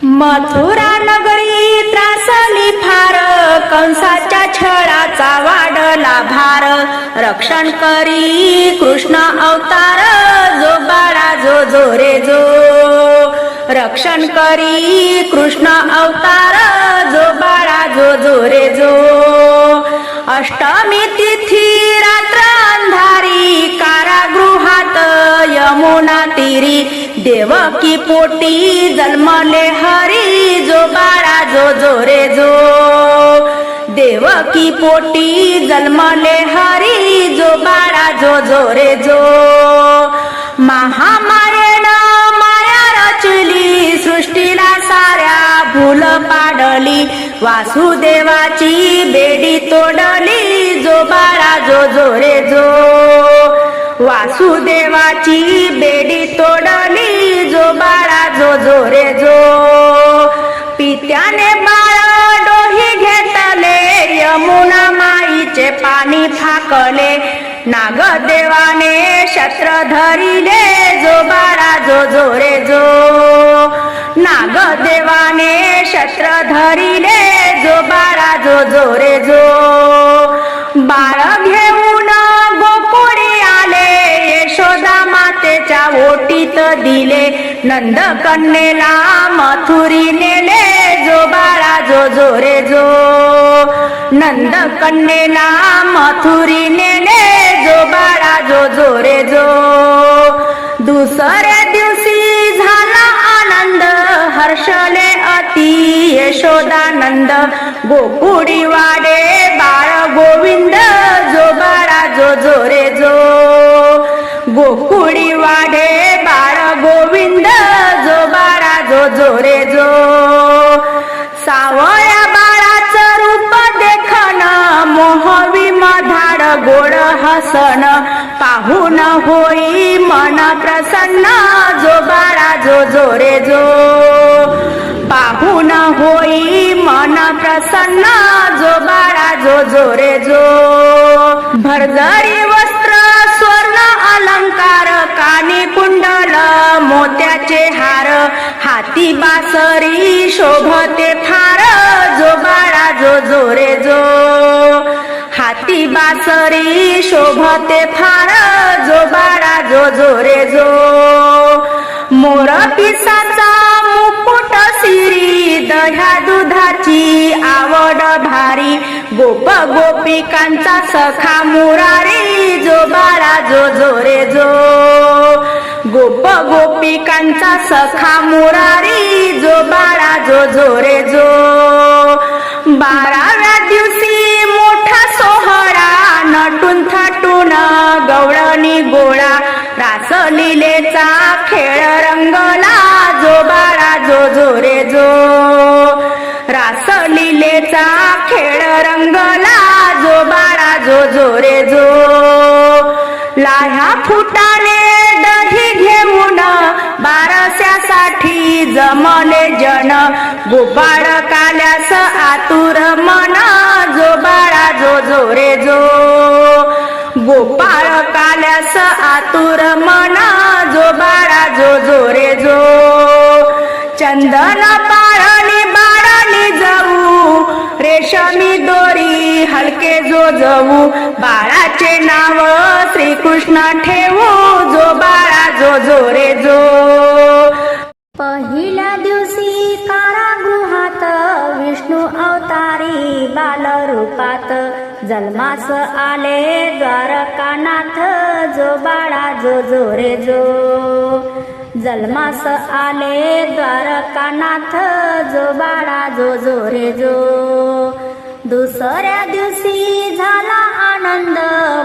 मथुरा नगरी त्रासली फार, कंसाच्या छळाचा वाढला भार. रक्षण करी कृष्ण अवतार, जो बाळा जो जो रे जो. रक्षण करी कृष्ण अवतार, जो बाळा जो जो रे जो. अष्टमी तिथी रात्र अंधारी, कारागृहात यमुना तीरी. देवकी पोटी जन्मले हरी, जो बाळा जो जो रे जो. देवकी पोटी जन्मले हरी, जो बाळा जो जो रे जो. महामायेनं माया रचली, सृष्टीला साऱ्या भूल पाडली. वासुदेवाची बेडी तोडली, जो बाळा जो जो रे जो. वासुदेवाची बेडी तोडली, जो बाळा जो जो रे जो. पित्याने बाळ डोही घेतले, यमुना माईचे पाणी फाकले. नागदेवाने शस्त्र धरिले, जो बाळा जो जो रे जो. नागदेवाने शस्त्र धरिले, जो बाळा जो जो रे जो. बाळ घेऊन गोकुळी आले, यशोदा मातेच्या ओटीत दिले. नंद कन्येला मथुरी नेले, जो बाळा जो जो रे जो. नंद कन्येला मथुरी नेले, जो बाळा जो जो रे जो. दुसऱ्या दिवशी झाला आनंद, हर्षले अति यशोदानंद. गोकुळी वाडे बाळ गोविंद, जो बाळा जो जो रे जो. गोकुळी वाडे बाळ गोविंद, जो बाळा जो जो रे जो. सावळ्या बाळाचं रूप देखन, मोहवी मधाड गोड हसन. पाहून होई मन प्रसन्न, जो बाळा जो जो रे जो. पाहून होई मन प्रसन्न, जो बाळा जो जो रे जो. भरजरी वस्त्र स्वर्ण अलंकार, कानी कुंडल मोत्याचे हार. हाती बासरी शोभते फार, जो बाळा जो जो रे जो. हाती बासरी शोभते फार, जो बाळा जो जो रे जो. मोर पिसाचा मुकुट सिरी, दह्या दुधाची आवड भारी. गोप गोपिकांचा सखा मुरारी, जो बाळा जो जो रे जो. गोप गोपिकांचा सखा मुरारी, जो बाळा जो जो रे जो. 12व्या दिवशी मोठा सोहळा, नटून थाटून गवळणी गोळा. रासलीलेचा खेळ रंगला, जो बाळा जो जो रे जो. रासलीलेचा खेळ रंगला, जो बाळा जो जो रे जो. लाह्या फुटाने दही घेऊन, बारस्यासाठी जमले जन. गोपाळ काल्यास आतुर मन, जो बाळा जो जो रे जो. गोपाळ काल्यास आतुर मन, जो बाळा जो जो रे जो. चंदन पाळणी बाळाली जाऊ, रेशमी दोरी हलके जो जाऊ. बाळाचे नाव श्रीकृष्ण ठेवू, जो बाळा जो जो रे जो. पहिल्या दिवशी कारागृहात, विष्णू अवतारी बालरूपात. जन्मास आले द्वारकानाथ, जो बाळा जो जो रे जो. जन्मास आले द्वारकानाथ, जो बाळा जो जो रे जो. दुसऱ्या दिवशी झाला आनंद,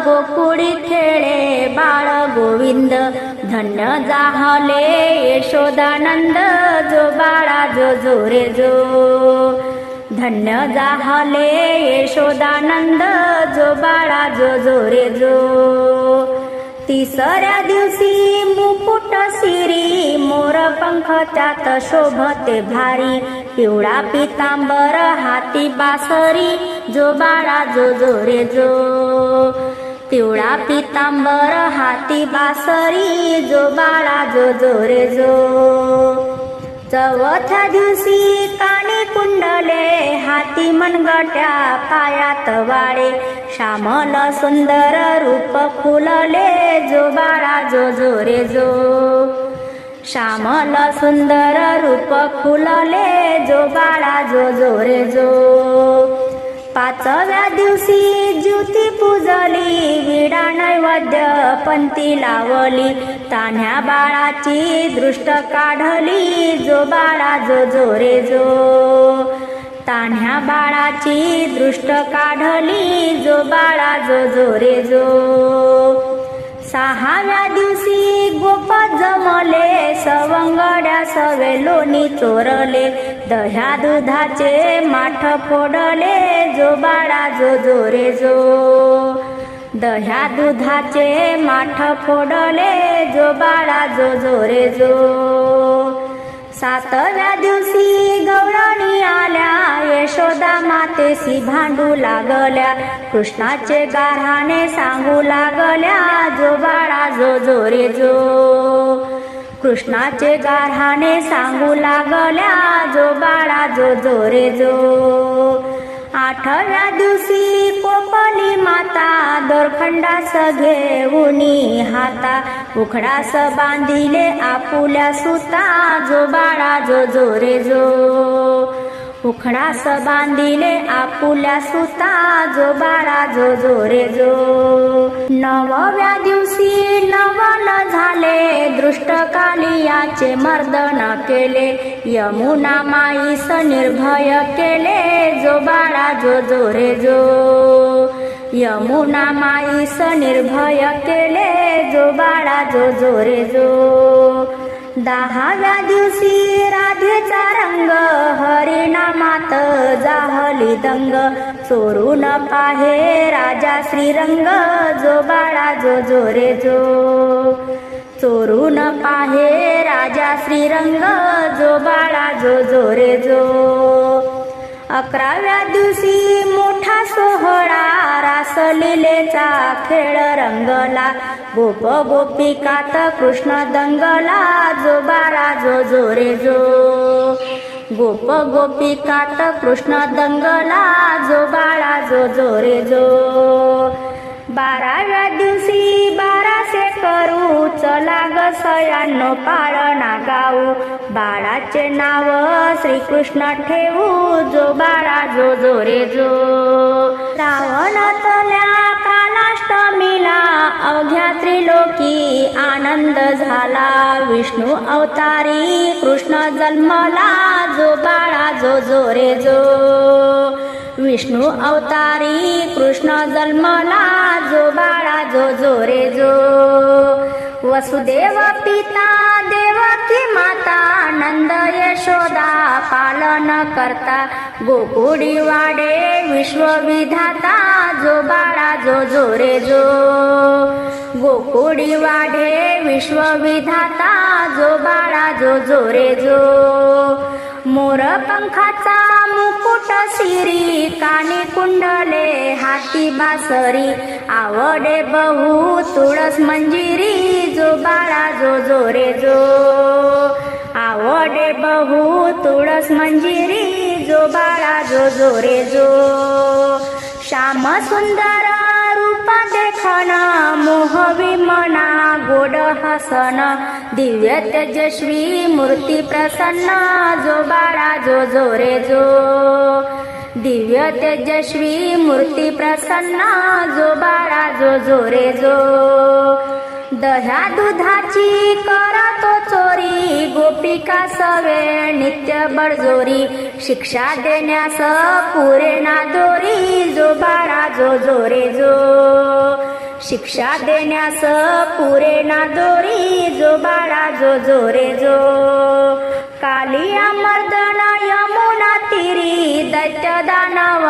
गोकुळी खेळे बाळ गोविंद. धन्य जाहले यशोदानंद, जो बाळा जो जो रे जो. धन्य जाहले यशोदानंद, जो बाळा जो जो रे जो. तिसऱ्या दिवशी मुकुट सिरी, मोर पंख त्यात शोभते भारी. पिवळा पितांबर हाती बासरी, जो बाळा जो जो रे जो. पिवळा पितांबर हाती बासरी, जो बाळा जो जो रे जो. चौथ्या दिवशी कानी कुंडले, हाती मनगट्या, पायात वाळे, श्यामल सुंदर रूप फुलले, जो बाळा जो जो रे जो. श्यामल सुंदर रूप फुलले, जो बाळा जो जो रे जो. पाचव्या दिवशी ज्योती पूजली, विडा नैवेद्य पंथी लावली, तान्ह्या बाळाची दृष्ट काढली, जो बाळा जो जो रे जो. तान्ह्या बाळाची दृष्ट काढली, जो बाळा जो जो रे जो. सहाव्या दिवशी गोप जमले, सवंगड्या सवे लोणी चोरले, दह्या दुधाचे माठ फोडले, जो बाळा जो जो रे जो. दह्या दुधाचे माठ फोडले, जो बाळा जो जो रे जो. सातव्या दिवशी गौराणी आल्या, यशोदा मातेसी भांडू लागल्या, कृष्णाचे गाऱ्हाणे सांगू लागल्या, जो बाळा जो जो रे जो. कृष्णाचे गाऱ्हाणे सांगू लागल्या, जो बाळा जो जो रे जो. आठव्या दिवशी कोपली माता, दोरखंडास घेऊनी हाता, उखडास बांधिले आपुल्या सुता, जो बाळा जो जो रे जो. उखडास बांधिले आपुल्या सुता, जो बाळा जो जो रे जो. नवव्या दिवशी नवन झाले, दृष्ट कालियाचे मर्दन केले, यमुना माईस निर्भय केले, जो बाळा जो जो रे जो. यमुना माईस निर्भय केले, जो बाळा जो जो रे जो. दहाव्या दिवशी राधेचा रंग, हरिनामात जाहली दंग, चोरून पाहे राजा श्रीरंग, जो बाळा जो जो रे जो. चोरून पाहे राजा श्रीरंग, जो बाळा जो जो रे जो. अकराव्या दिवशी मोठा सोहळा, रास लीलेचा खेळ रंगला, गोप गोपिकात कृष्ण दंगला, जो बाळा जो जो रे जो. गोप गोपिकात कृष्ण दंगला, जो बाळा जो जो रे जो. बाराव्या दिवशी बाराशे करू, चला ग सयानो पाळणा गाऊ, बाळाचे नाव श्रीकृष्ण ठेवू, जो बाळा जो जो रे जो. श्रावणातल्या कालाष्टमीला अवघ्या त्रिलोकी आनंद झाला, विष्णू अवतारी कृष्ण जन्मला, जो बाळा जो जो रे जो. विष्णू अवतारी कृष्ण जन्मला, जो बाळा जो जो रे जो. वसुदेव पिता देवकी माता, नंद यशोदा पालन करता, गोकुळी वाडे विश्वविधाता, जो बाळा जो जो रे जो. गोकुळी वाढे विश्वविधाता, जो बाळा जो जो रे जो. मोर पंखाचा मुकुट शिरी, कानी कुंडले, हाती बासरी, आवडे बहु तुळस मंजिरी, जो बाळा जो जो रे जो. आवडे बहु तुळस मंजिरी, जो बाळा जो जो रे जो. श्याम सुंदर रूप देखन, मोहवी मना गोड हसन, दिव्य तेजस्वी मूर्ती प्रसन्न, जो बाळा जो जो रे जो. दिव्य तेजस्वी मूर्ती प्रसन्न, जो बाळा जो जो रे जो. दह्या दुधाची करतो चोरी, गोपिका सवे नित्य बडजोरी, शिक्षा देण्यास पुरे ना दोरी, जो बाळा जो जो रे जो. शिक्षा देण्यास पुरे ना दोरी, जो बाळा जो जो रे जो. कालिया मर्दना यमुना तीरी, दैत्य दानव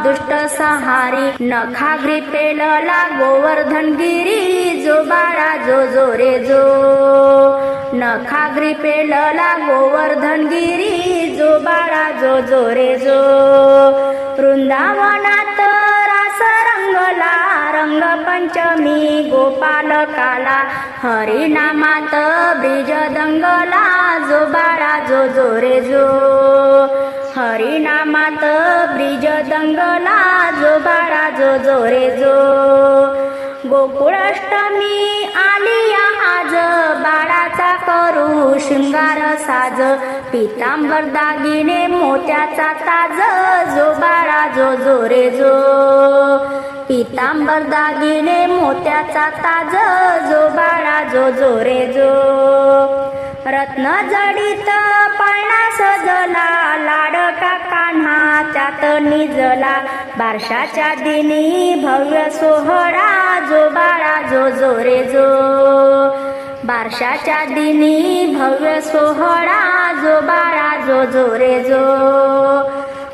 दुष्ट संहारी, नखाग्री पेलला गोवर्धन गिरी, जो बाळा जो जो रे जो. नखाग्री पेलला गोवर्धन गिरी, जो बाळा जो जो रे जो. वृंदावनात रास रंगला, रंगपंचमी गोपालकाला, हरिनामात ब्रिज दंगला, जो बाळा जो जो रे जो. हरिनामात ब्रिज दंगला, जो बाळा जो जो रे जो. गोकुळाष्टमी आलिया आज, बाळाचा करू शृंगार साज, पितांबर दागिने मोत्याचा ताज, जो बाळा जो जो रे जो. पितांबर दागिने मोत्याचा ताज, जो बाळा जो जो रे जो. रत्न जडित पाळणा सजला, लाडका कान्हा त्यात निजला, बारशाच्या दिनी भव्य सोहळा, जो बाळा जो जो रे जो. बारशाच्या दिनी भव्य सोहळा, जो बाळा जो जो रे जो.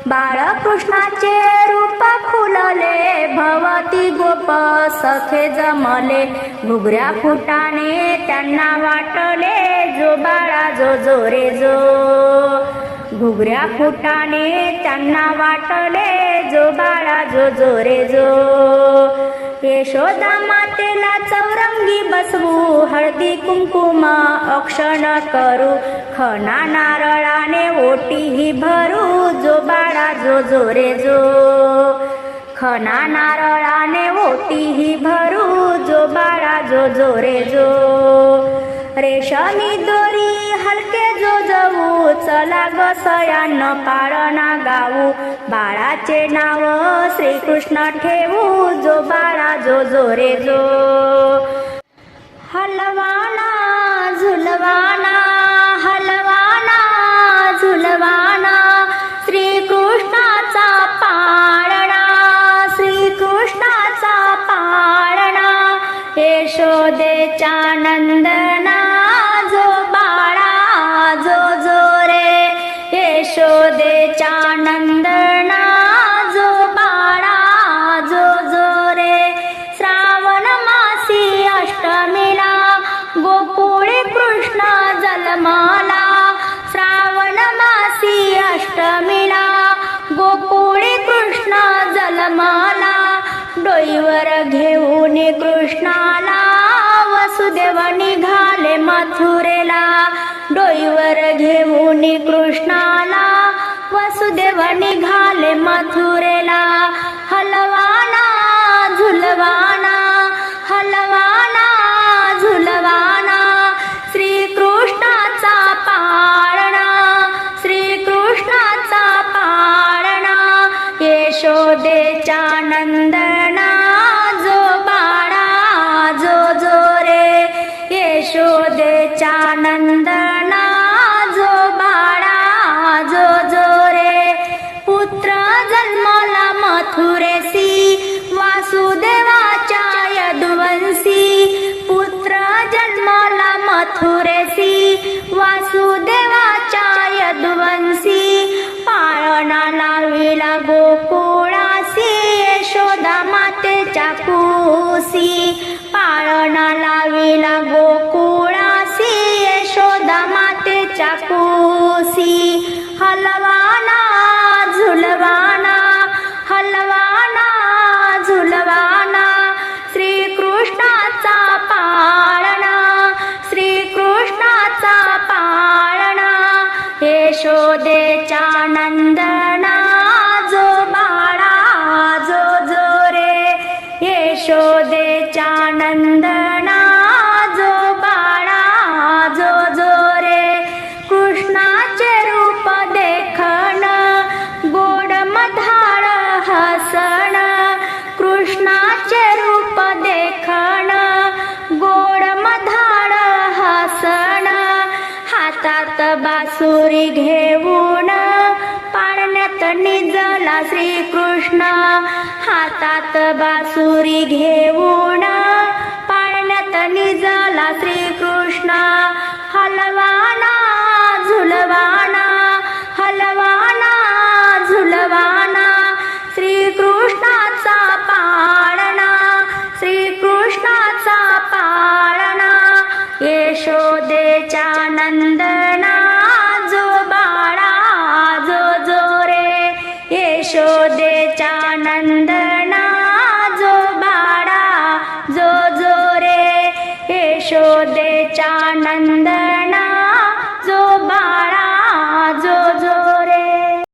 बाळकृष्णाचे रूप खुलले, भवती गोप सखे जमले, घुगऱ्या फुटाणे त्यांना वाटले, जो बाळा जो जो रे जो. घुगऱ्या फुटाणे त्यांना वाटले, जो बाळा जो जो रे जो. यशोदा मातेला चौरंगी बसवू, हळदी कुंकुम औक्षण करू, खणा नारळाने ओटी भरू, जो बाळा जो जो रे जो. खणा नारळाने ओटी भरू, जो बाळा जो जो रे जो. रेशमी दोरी हलके जो जाऊ, चला ग सयान पाळणा गाऊ, बाळाचे नाव श्रीकृष्ण ठेवू, जो बाळा जो जो रे जो. हलवाना झुलवाना, हलवाना झुलवाना, श्रीकृष्णाचा पाळणा, श्रीकृष्णाचा पाळणा. यशोदेच्या नंदना, जो बाळा जो जो रे. यशोदेच्या नंदना, जो बाळा जो जो रे. श्रावण मासी अष्टमीला, गोकुळे कृष्ण जन्मला, श्रावण मासी अष्टमीला, गोकुळे कृष्ण जन्मला. डोईवर घेऊन कृष्णाला, वसुदेव निघाले मथुरेला. डोईवर घेऊन कृष्णाला, वसुदेव निघाले मथुरेला. हलवाना झुलवाना, हलवाना झुलवाना, श्रीकृष्णाचा पाळणा, श्रीकृष्णाचा पाळणा. यशोदेच्या नंदना, जो बाळा जो जो रे. यशोदेच्या नंदना, जो बाळा जो जो रे. पुत्र जन्मला मथुरेसी, वासुदेवाच्या यदुवंशी. पुत्र जन्मला मथुरेसी, वासुदेवाच्या यदुवंशी. पाळणा लाविला गोकुळासी, यशोदा मातेच्या कुशी. पाळणा लाविला गोकुळासी, यशोदा मातेच्या कुशी. हलवाना झुलवाना, हलवाना झुलवाना, श्रीकृष्णाचा पाळणा, श्रीकृष्णाचा पाळणा. यशोदेच्या नंदना, जो बाळा जो जो रे. यशोदेच्या नंदना, जो बाळा जो जो रे. कृष्णाचे रूप देखण, गोड मधाळ हसण. कृष्णाचे रूप देखण, गोड मधाळ हसण. हातात बासुरी घेऊन, पाळण्यात निजला श्रीकृष्ण. हातात बासुरी घेऊन, पाळण्यात निजला श्रीकृष्ण. हलवा